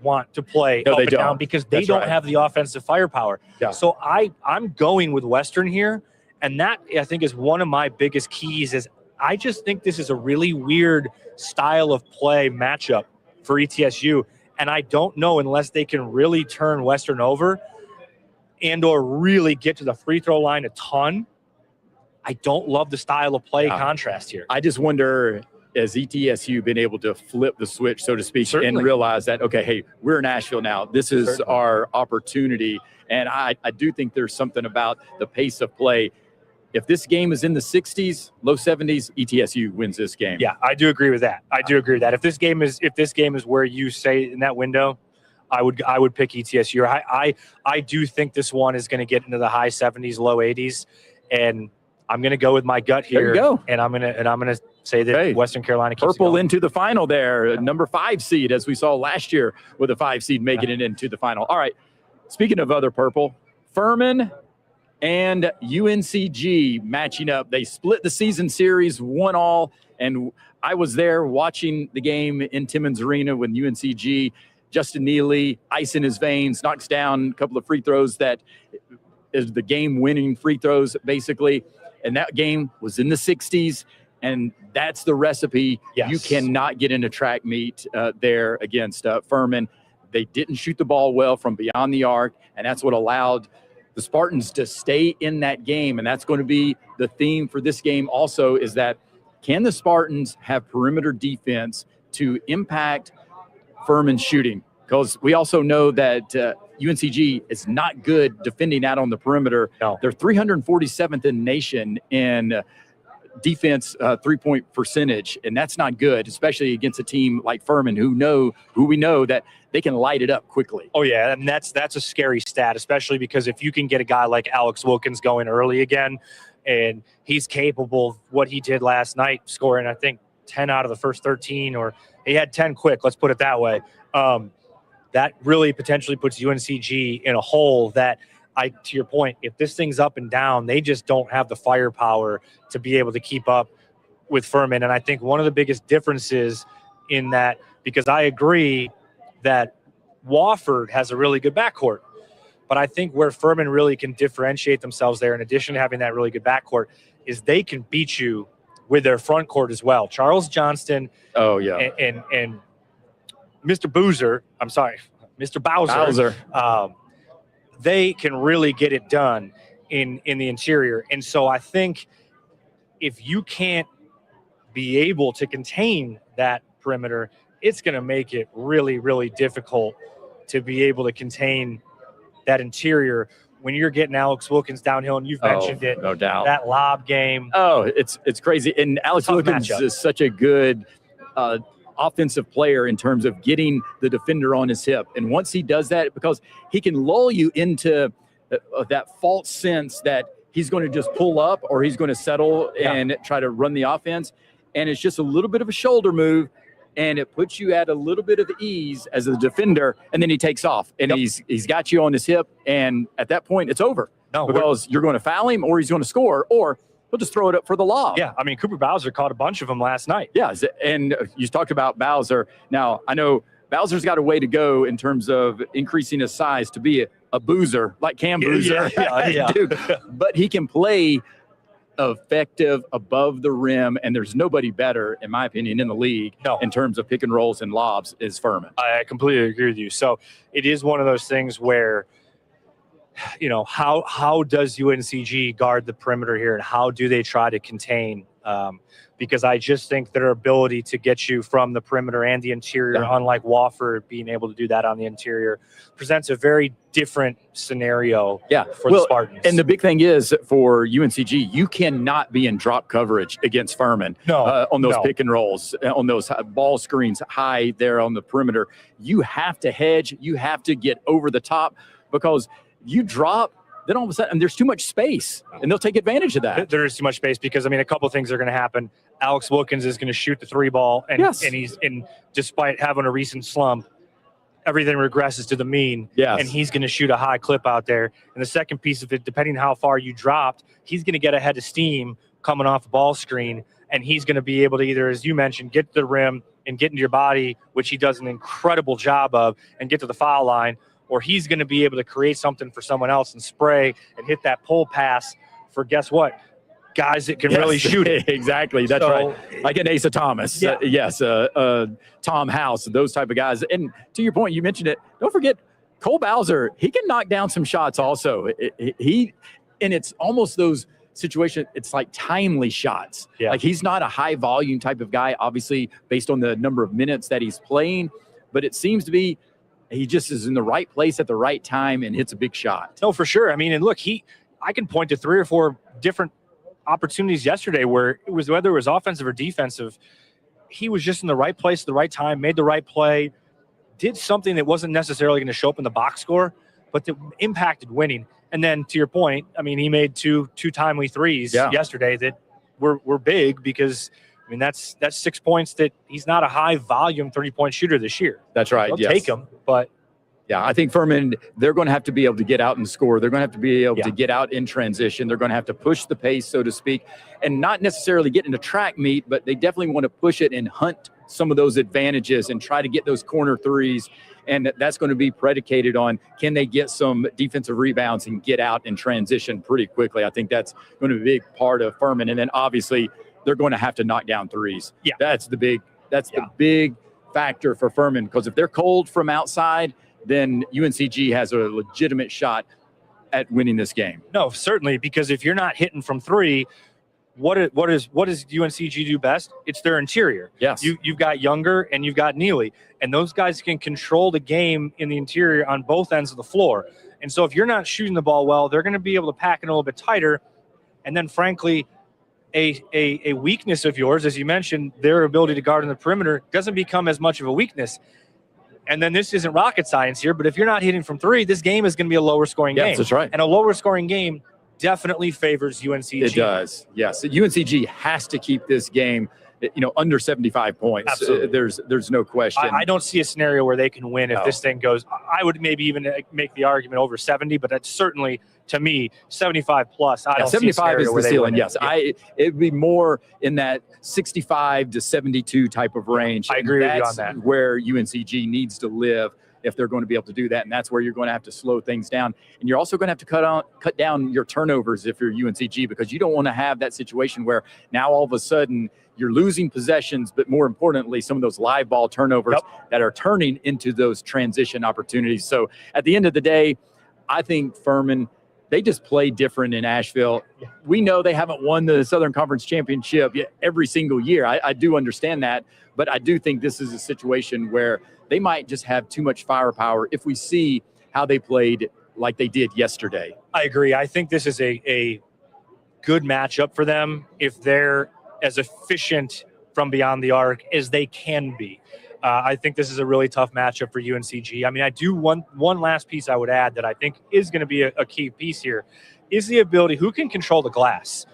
want to play up and down because they don't have the offensive firepower. Yeah. So I'm going with Western here. And that, I think, is one of my biggest keys is I just think this is a really weird style of play matchup for ETSU. And I don't know unless they can really turn Western over and or really get to the free throw line a ton. I don't love the style of play contrast here. I just wonder, has ETSU been able to flip the switch, so to speak, and realize that, okay, hey, we're in Nashville now. This is our opportunity. And I do think there's something about the pace of play. If this game is in the 60s, low 70s, ETSU wins this game. Yeah, I do agree with that. If this game is where you say in that window, I would pick ETSU. I do think this one is going to get into the high 70s, low 80s, and I'm going to go with my gut here. There you go. And I'm going to say that Western Carolina keeps purple into the final there, number 5 seed, as we saw last year with a 5 seed making it into the final. All right. Speaking of other purple, Furman and UNCG matching up. They split the season series 1-1, and I was there watching the game in Timmons Arena when UNCG, Justin Neely, ice in his veins, knocks down a couple of free throws that is the game-winning free throws, basically. And that game was in the 60s, and that's the recipe. Yes. You cannot get in a track meet there against Furman. They didn't shoot the ball well from beyond the arc, and that's what allowed the Spartans to stay in that game. And that's going to be the theme for this game also, is that can the Spartans have perimeter defense to impact Furman's shooting? Because we also know that UNCG is not good defending out on the perimeter. No. They're 347th in the nation in defense 3-point percentage, and that's not good, especially against a team like Furman who we know that they can light it up quickly. Oh yeah, and that's a scary stat, especially because if you can get a guy like Alex Wilkins going early again, and he's capable of what he did last night, scoring I think 10 out of the first 13, or he had 10 quick, let's put it that way. That really potentially puts UNCG in a hole that, to your point, if this thing's up and down, they just don't have the firepower to be able to keep up with Furman. And I think one of the biggest differences in that, because I agree that Wofford has a really good backcourt, but I think where Furman really can differentiate themselves there, in addition to having that really good backcourt, is they can beat you with their front court as well. Charles Johnston. Oh yeah. And Mr. Bowser. They can really get it done in the interior. And so I think if you can't be able to contain that perimeter, it's going to make it really, really difficult to be able to contain that interior when you're getting Alex Wilkins downhill, and you've mentioned it. No doubt. That lob game. Oh, it's crazy. And Alex Wilkins is such a good offensive player in terms of getting the defender on his hip. And once he does that, because he can lull you into that false sense that he's going to just pull up or he's going to settle and try to run the offense. And it's just a little bit of a shoulder move, and it puts you at a little bit of ease as a defender, and then he takes off, and he's got you on his hip, and at that point, it's over. Because you're going to foul him, or he's going to score, or he'll just throw it up for the lob. Yeah, I mean, Cooper Bowser caught a bunch of them last night. Yeah, and you talked about Bowser. Now, I know Bowser's got a way to go in terms of increasing his size to be a boozer, like Cam Boozer. Yeah. Dude, but he can play effective above the rim, and there's nobody better, in my opinion, in the league in terms of pick and rolls and lobs is Furman. I completely agree with you. So it is one of those things where, how does UNCG guard the perimeter here, and how do they try to contain? Because I just think their ability to get you from the perimeter and the interior, unlike Wofford being able to do that on the interior, presents a very different scenario for the Spartans. And the big thing is for UNCG, you cannot be in drop coverage against Furman on those pick and rolls, on those ball screens high there on the perimeter. You have to hedge. You have to get over the top, because you drop, then all of a sudden there's too much space, and they'll take advantage of that. There is too much space because, a couple of things are going to happen. Alex Wilkins is going to shoot the 3 ball, and despite having a recent slump, everything regresses to the mean, and he's going to shoot a high clip out there. And the second piece of it, depending how far you dropped, he's going to get ahead of steam coming off the ball screen, and he's going to be able to either, as you mentioned, get to the rim and get into your body, which he does an incredible job of, and get to the foul line, or he's going to be able to create something for someone else and spray and hit that pull pass for, guess what, guys that can really shoot it. Exactly. That's right. Like an Asa Thomas. Tom House, those type of guys. And to your point, you mentioned it. Don't forget, Cole Bowser, he can knock down some shots also. And it's almost those situations, it's like timely shots. Like, he's not a high volume type of guy, obviously, based on the number of minutes that he's playing. But it seems to be he just is in the right place at the right time and hits a big shot. No, for sure. And look, I can point to 3 or 4 different opportunities yesterday where it was, whether it was offensive or defensive, he was just in the right place at the right time, made the right play, did something that wasn't necessarily going to show up in the box score, but that impacted winning. And then to your point, he made two timely threes yesterday that were big, because that's 6 points that he's not a high volume 30-point shooter this year. That's right. They'll take him, but I think Furman, they're going to have to be able to get out and score. They're going to have to be able to get out in transition. They're going to have to push the pace, so to speak, and not necessarily get into track meet, but they definitely want to push it and hunt some of those advantages and try to get those corner threes. And that's going to be predicated on, can they get some defensive rebounds and get out and transition pretty quickly. I think that's going to be a big part of Furman. And then obviously they're going to have to knock down threes. That's the big factor for Furman, because if they're cold from outside, then UNCG has a legitimate shot at winning this game. No, certainly, because if you're not hitting from 3, what does UNCG do best? It's their interior. Yes. You've got Younger and you've got Neely, and those guys can control the game in the interior on both ends of the floor. And so if you're not shooting the ball well, they're going to be able to pack it a little bit tighter. And then, frankly, a weakness of yours, as you mentioned, their ability to guard in the perimeter, doesn't become as much of a weakness. And then this isn't rocket science here, but if you're not hitting from 3, this game is going to be a lower scoring game. Yes, that's right. And a lower scoring game definitely favors UNCG. It does. Yes. UNCG has to keep this game, under 75 points. Absolutely. There's no question. I don't see a scenario where they can win if this thing goes. I would maybe even make the argument over 70, but that's certainly, to me, 75 plus. I don't 75 see is the ceiling. Yes. It'd be more in that 65 to 72 type of range. I agree with you on that. That's where UNCG needs to live if they're going to be able to do that. And that's where you're going to have to slow things down. And you're also going to have to cut down your turnovers if you're UNCG, because you don't want to have that situation where now all of a sudden you're losing possessions, but more importantly, some of those live ball turnovers that are turning into those transition opportunities. So at the end of the day, I think Furman, they just play different in Asheville. We know they haven't won the Southern Conference Championship every single year. I do understand that, but I do think this is a situation where they might just have too much firepower if we see how they played like they did yesterday. I agree. I think this is a good matchup for them if they're as efficient from beyond the arc as they can be. I think this is a really tough matchup for UNCG. I do one last piece I would add that I think is going to be a key piece here is the ability, who can control the glass?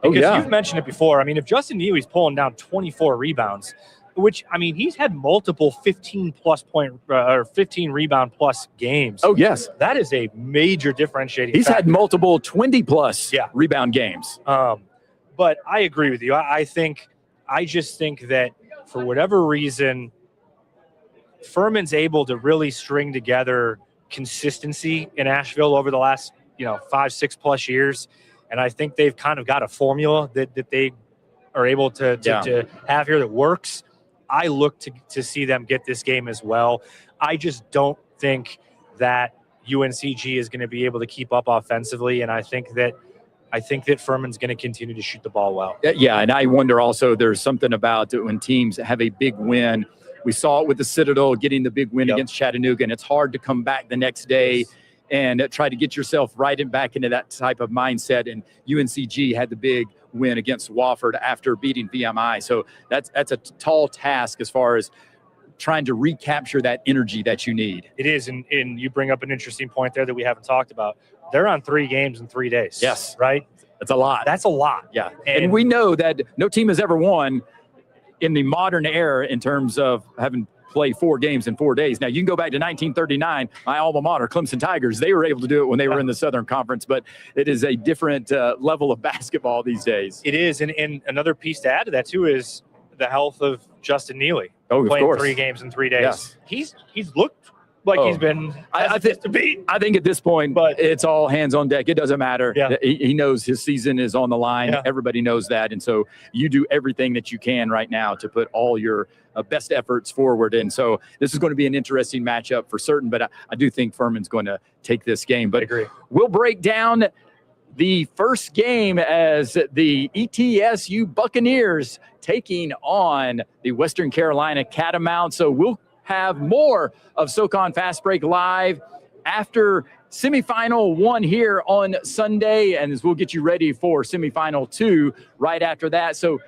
Because you've mentioned it before. If Justin Neely's pulling down 24 rebounds, which, he's had multiple 15-plus point or 15 rebound plus games. Oh, yes. That is a major differentiating He's factor. had multiple 20-plus rebound games. But I agree with you. I just think that for whatever reason, Furman's able to really string together consistency in Asheville over the last 5-6+ years, and I think they've kind of got a formula that they are able to have here that works. I look to see them get this game as well. I just don't think that UNCG is going to be able to keep up offensively, and I think that Furman's going to continue to shoot the ball well. Yeah, and I wonder also, there's something about when teams have a big win. We saw it with the Citadel getting the big win against Chattanooga, and it's hard to come back the next day and try to get yourself back into that type of mindset. And UNCG had the big win against Wofford after beating VMI. So that's a tall task as far as trying to recapture that energy that you need. It is, and you bring up an interesting point there that we haven't talked about. They're on 3 games in 3 days. Yes. Right? That's a lot. That's a lot. Yeah. And we know that no team has ever won in the modern era in terms of having played 4 games in 4 days. Now, you can go back to 1939, my alma mater, Clemson Tigers. They were able to do it when they were in the Southern Conference, but it is a different level of basketball these days. It is, and another piece to add to that, too, is the health of Justin Neely. Oh, playing of course. 3 games in 3 days. Yes. He's looked like he's been I think at this point, but it's all hands on deck. It doesn't matter. Yeah. He knows his season is on the line. Yeah. Everybody knows that. And so you do everything that you can right now to put all your best efforts forward. And so this is going to be an interesting matchup for certain, but I do think Furman's going to take this game. But I agree. We'll break down the first game as the ETSU Buccaneers taking on the Western Carolina Catamounts. So we'll have more of SoCon Fast Break Live after semifinal 1 here on Sunday, and as we'll get you ready for semifinal 2 right after that. So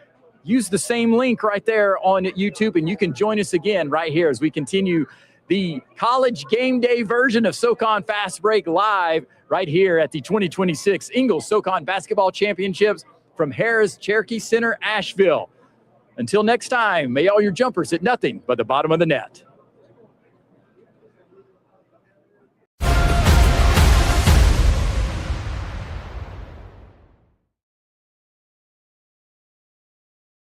use the same link right there on YouTube, and you can join us again right here as we continue the college game day version of SoCon Fast Break Live right here at the 2026 Ingles SoCon Basketball Championships from Harris Cherokee Center, Asheville. Until next time, may all your jumpers hit nothing but the bottom of the net.